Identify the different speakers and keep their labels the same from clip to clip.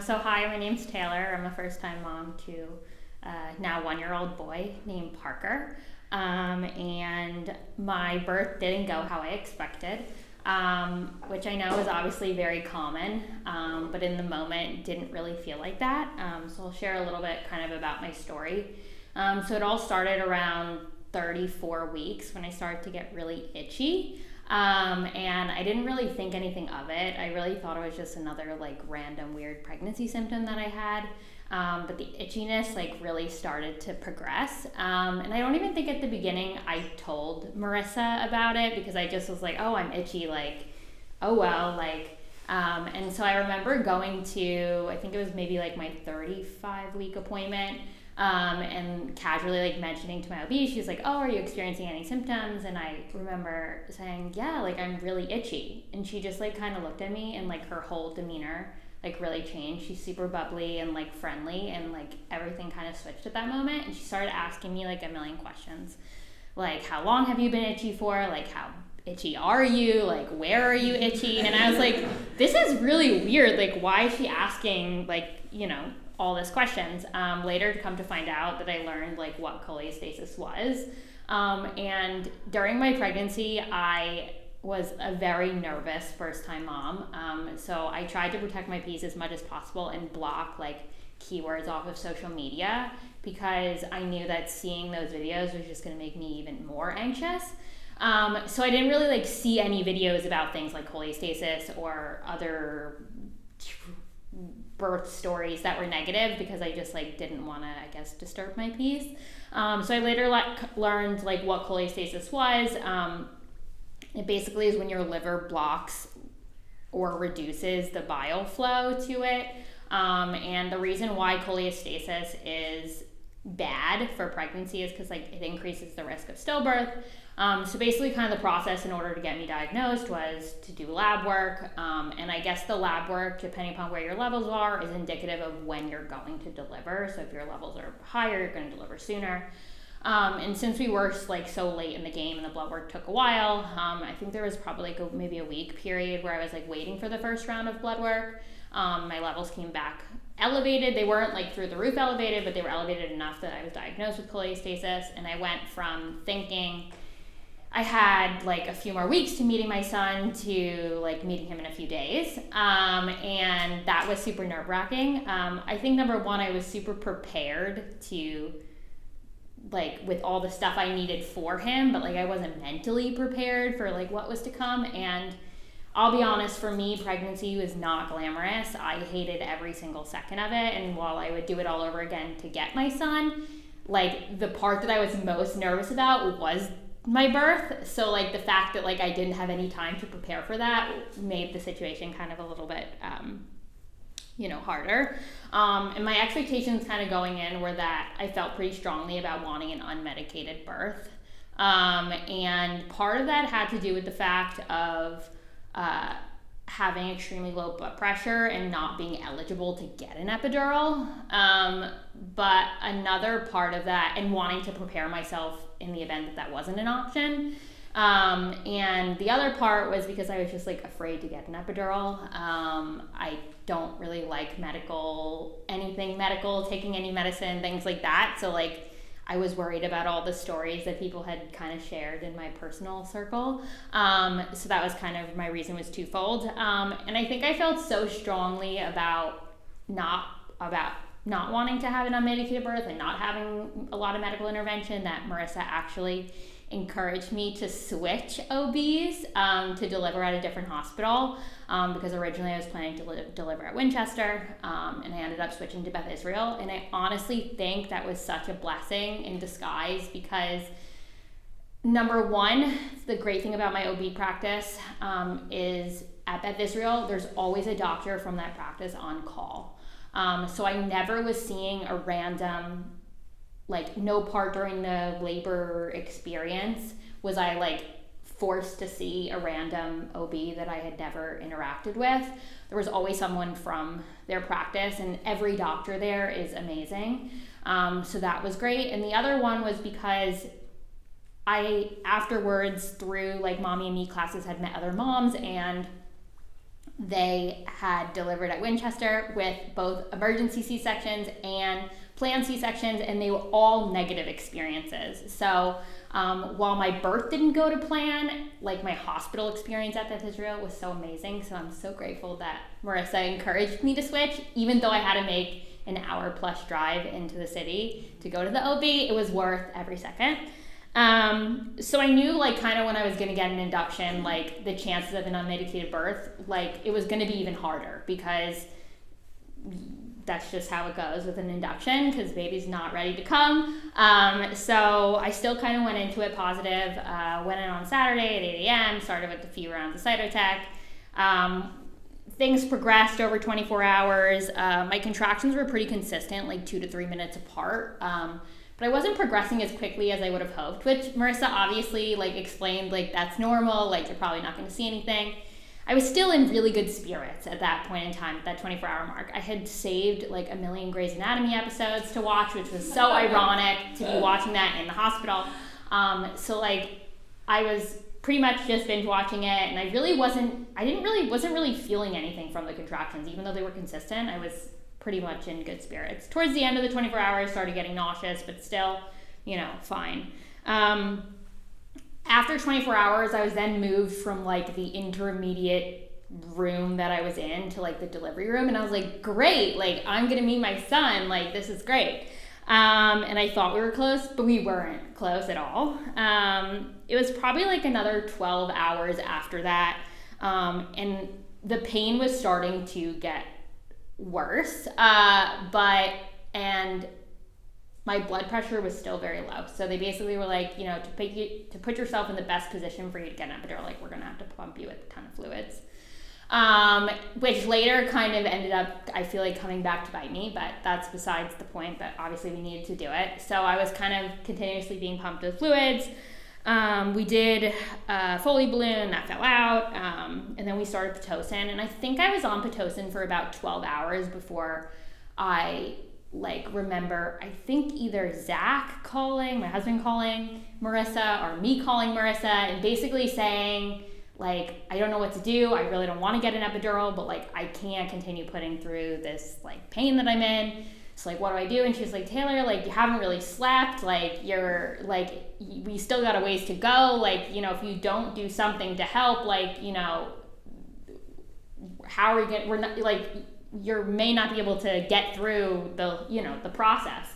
Speaker 1: So hi, my name's Taylor. I'm a first-time mom to now 1-year-old boy named Parker. And my birth didn't go how I expected, which I know is obviously very common, but in the moment didn't really feel like that. So I'll share a little bit kind of about my story. So it all started around 34 weeks when I started to get really itchy. And I didn't really think anything of it. I really thought it was just another like random weird pregnancy symptom that I had. But the itchiness like really started to progress. And I don't even think at the beginning I told Marissa about it because I just was like, oh, I'm itchy. Like, oh, well, like, and so I remember going to, I think it was maybe like my 35-week appointment. And casually like mentioning to my OB, she was like, oh, are you experiencing any symptoms? And I remember saying, yeah, like I'm really itchy. And she just like kind of looked at me and like her whole demeanor like really changed. She's super bubbly and like friendly and like everything kind of switched at that moment. And she started asking me like a million questions. Like, how long have you been itchy for? Like, how itchy are you? Like, where are you itchy? And I was like, this is really weird. Like, why is she asking like, you know, all these questions? Later to come to find out that I learned like what cholestasis was. And during my pregnancy, I was a very nervous first-time mom. So I tried to protect my peace as much as possible and block like keywords off of social media because I knew that seeing those videos was just gonna make me even more anxious. So I didn't really like see any videos about things like cholestasis or other birth stories that were negative because I just like didn't want to, I guess, disturb my peace. So I later learned like what cholestasis was. It basically is when your liver blocks or reduces the bile flow to it. And the reason why cholestasis is bad for pregnancy is because like it increases the risk of stillbirth. So basically kind of the process in order to get me diagnosed was to do lab work. And I guess the lab work, depending upon where your levels are, is indicative of when you're going to deliver. So if your levels are higher, you're going to deliver sooner. And since we were like so late in the game and the blood work took a while, I think there was probably like maybe a week period where I was like waiting for the first round of blood work. My levels came back elevated. They weren't like through the roof elevated, but they were elevated enough that I was diagnosed with cholestasis. And I went from thinking I had like a few more weeks to meeting my son to like meeting him in a few days. And that was super nerve-wracking. I think number one, I was super prepared to like with all the stuff I needed for him, but like I wasn't mentally prepared for like what was to come. And I'll be honest, for me, pregnancy was not glamorous. I hated every single second of it. And while I would do it all over again to get my son, like the part that I was most nervous about was my birth. So like the fact that like I didn't have any time to prepare for that made the situation kind of a little bit harder. And my expectations kind of going in were that I felt pretty strongly about wanting an unmedicated birth. And part of that had to do with the fact of having extremely low blood pressure and not being eligible to get an epidural. But another part of that, and wanting to prepare myself in the event that that wasn't an option. And the other part was because I was just like afraid to get an epidural. I don't really like anything medical, taking any medicine, things like that. So like I was worried about all the stories that people had kind of shared in my personal circle. So that was kind of my reason was twofold. And I think I felt so strongly about not wanting to have an unmedicated birth and not having a lot of medical intervention that Marissa actually encouraged me to switch OBs to deliver at a different hospital because originally I was planning to deliver at Winchester, and I ended up switching to Beth Israel. And I honestly think that was such a blessing in disguise because number one, the great thing about my OB practice is at Beth Israel, there's always a doctor from that practice on call. So I never was seeing a random, like no part during the labor experience was I like forced to see a random OB that I had never interacted with. There was always someone from their practice and every doctor there is amazing. So that was great. And the other one was because I afterwards through like Mommy and Me classes had met other moms and They had delivered at Winchester with both emergency C-sections and planned C-sections, and they were all negative experiences. So while my birth didn't go to plan, like my hospital experience at Beth Israel was so amazing. So I'm so grateful that Marissa encouraged me to switch, even though I had to make an hour plus drive into the city to go to the OB. It was worth every second. So I knew like kind of when I was going to get an induction, like the chances of an unmedicated birth, like it was going to be even harder because that's just how it goes with an induction because baby's not ready to come. So I still kind of went into it positive, went in on Saturday at 8 a.m., started with a few rounds of cytotec. Things progressed over 24 hours. My contractions were pretty consistent, like 2 to 3 minutes apart. But I wasn't progressing as quickly as I would have hoped, which Marissa obviously like explained, like that's normal, like you're probably not going to see anything. I was still in really good spirits at that point in time, at that 24-hour mark. I had saved like 1 million Grey's Anatomy episodes to watch, which was so ironic to be watching that in the hospital. So like I was pretty much just binge watching it, and I wasn't really feeling anything from the contractions, even though they were consistent. I was pretty much in good spirits. Towards the end of the 24 hours, started getting nauseous, but still, fine. After 24 hours, I was then moved from like the intermediate room that I was in to like the delivery room, and I was like, great, like I'm gonna meet my son, like this is great. And I thought we were close, but we weren't close at all. It was probably like another 12 hours after that, and the pain was starting to get worse, and my blood pressure was still very low. So they basically were like, to put yourself in the best position for you to get an epidural, like we're gonna have to pump you with a ton of fluids, which later kind of ended up, I feel like, coming back to bite me, but that's besides the point. But obviously we needed to do it. So I was kind of continuously being pumped with fluids. We did a Foley balloon that fell out, and then we started Pitocin, and I think I was on Pitocin for about 12 hours before I remember, I think either Zach calling, my husband calling Marissa, or me calling Marissa and basically saying like, I don't know what to do. I really don't want to get an epidural, but like I can't continue putting through this like pain that I'm in. So like, what do I do? And she was like, Taylor, like you haven't really slept, like you're like, we still got a ways to go. Like, if you don't do something to help, like, how are we going to, we're not like, you may not be able to get through the process.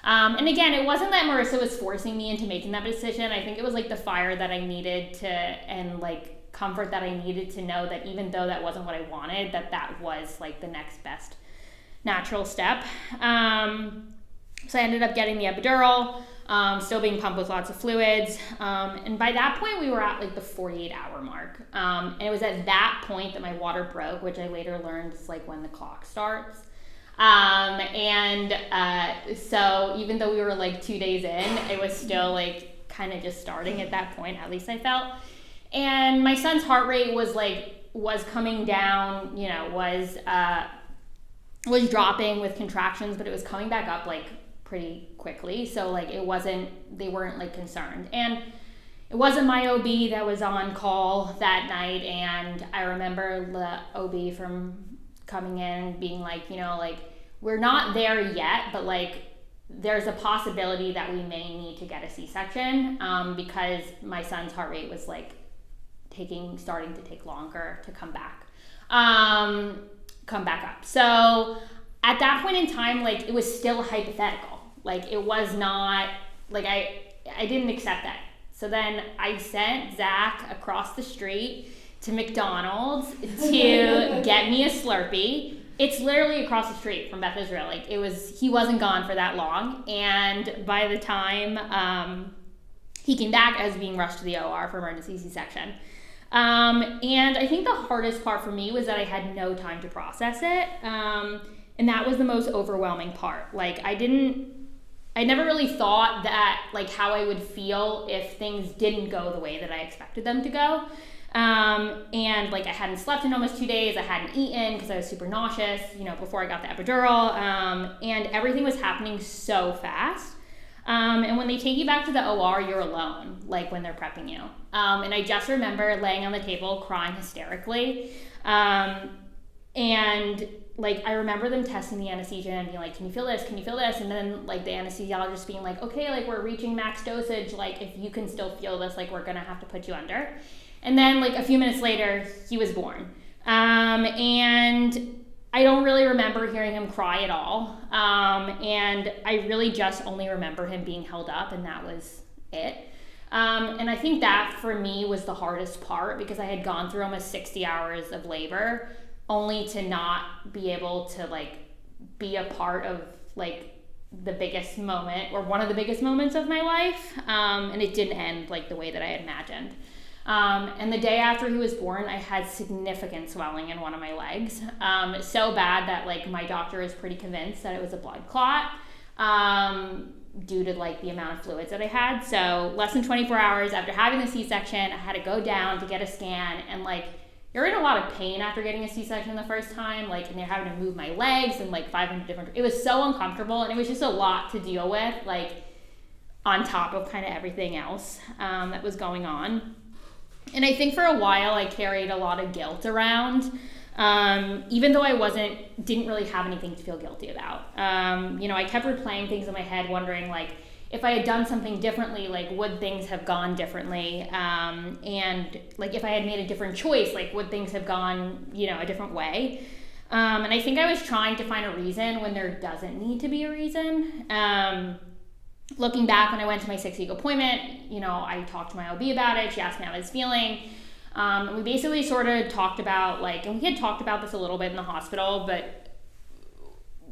Speaker 1: And again, it wasn't that Marissa was forcing me into making that decision. I think it was like the fire that I needed to, and like comfort that I needed to know that even though that wasn't what I wanted, that was like the next best natural step. So I ended up getting the epidural, still being pumped with lots of fluids. And by that point we were at like the 48-hour mark. And it was at that point that my water broke, which I later learned is like when the clock starts. So even though we were like 2 days in, it was still like kind of just starting at that point, at least I felt. And my son's heart rate was coming down, was dropping with contractions, but it was coming back up like pretty quickly. So like they weren't like concerned. And it wasn't my OB that was on call that night. And I remember the OB from coming in being like, we're not there yet, but like there's a possibility that we may need to get a C-section, because my son's heart rate was like starting to take longer to come back up. So at that point in time, like it was still hypothetical. Like it was not like I didn't accept that. So then I sent Zach across the street to McDonald's to get me a Slurpee. It's literally across the street from Beth Israel. Like he wasn't gone for that long. And by the time he came back, I was being rushed to the OR for emergency C-section. And I think the hardest part for me was that I had no time to process it. And that was the most overwhelming part. Like I never really thought that like how I would feel if things didn't go the way that I expected them to go. And like I hadn't slept in almost 2 days. I hadn't eaten because I was super nauseous, before I got the epidural. And everything was happening so fast. And when they take you back to the OR, you're alone, like when they're prepping you. And I just remember laying on the table crying hysterically. And like, I remember them testing the anesthesia and being like, can you feel this? Can you feel this? And then like the anesthesiologist being like, okay, like we're reaching max dosage. Like if you can still feel this, like we're going to have to put you under. And then like a few minutes later, he was born. And I don't really remember hearing him cry at all. And I really just only remember him being held up, and that was it. And I think that for me was the hardest part, because I had gone through almost 60 hours of labor only to not be able to like be a part of like the biggest moment, or one of the biggest moments of my life. And it didn't end like the way that I had imagined. And the day after he was born, I had significant swelling in one of my legs. So bad that like my doctor is pretty convinced that it was a blood clot, due to like the amount of fluids that I had. So less than 24 hours after having the C-section, I had to go down to get a scan, and like, you're in a lot of pain after getting a C-section the first time, like, and they're having to move my legs and like 500 different, it was so uncomfortable, and it was just a lot to deal with, like on top of kind of everything else that was going on. And I think for a while I carried a lot of guilt around, even though I didn't really have anything to feel guilty about. I kept replaying things in my head, wondering like, if I had done something differently, like would things have gone differently? And like if I had made a different choice, like would things have gone, a different way? And I think I was trying to find a reason when there doesn't need to be a reason. Looking back, when I went to my 6-week appointment, I talked to my OB about it. She asked me how I was feeling. And we basically sort of talked about and we had talked about this a little bit in the hospital, but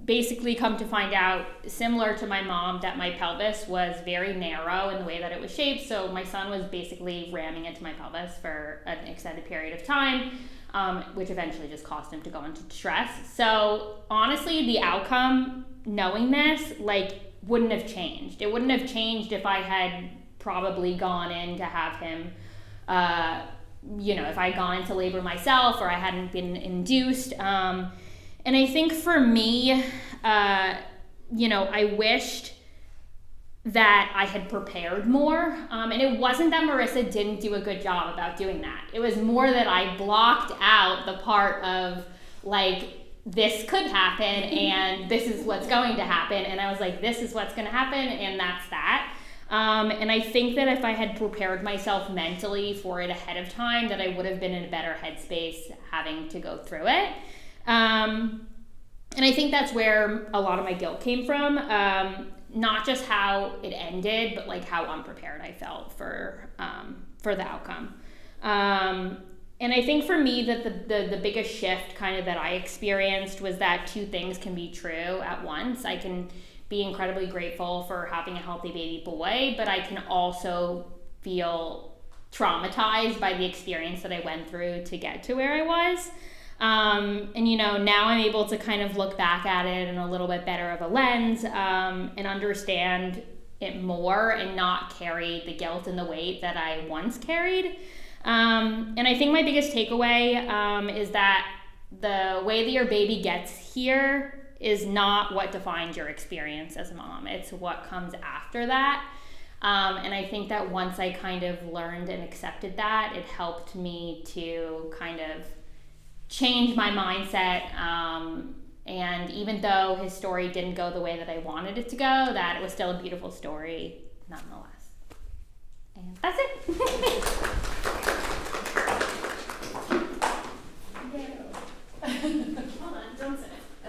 Speaker 1: basically come to find out, similar to my mom, that my pelvis was very narrow in the way that it was shaped. So my son was basically ramming into my pelvis for an extended period of time, which eventually just caused him to go into distress. So honestly, the outcome, knowing this, wouldn't have changed. It wouldn't have changed if I had probably gone in to have him, if I had gone into labor myself, or I hadn't been induced. And I think for me, I wished that I had prepared more. And it wasn't that Marissa didn't do a good job about doing that. It was more that I blocked out the part of this could happen and this is what's going to happen. And I was like, this is what's going to happen, and that's that. And I think that if I had prepared myself mentally for it ahead of time, that I would have been in a better headspace having to go through it. And I think that's where a lot of my guilt came from. Not just how it ended, but how unprepared I felt for the outcome. And I think for me that the biggest shift kind of that I experienced was that two things can be true at once. I can be incredibly grateful for having a healthy baby boy, but I can also feel traumatized by the experience that I went through to get to where I was. Now I'm able to kind of look back at it in a little bit better of a lens, and understand it more and not carry the guilt and the weight that I once carried. And I think my biggest takeaway, is that the way that your baby gets here is not what defines your experience as a mom. It's what comes after that. And I think that once I kind of learned and accepted that, it helped me to kind of change my mindset. And even though his story didn't go the way that I wanted it to go, that it was still a beautiful story nonetheless. And that's it.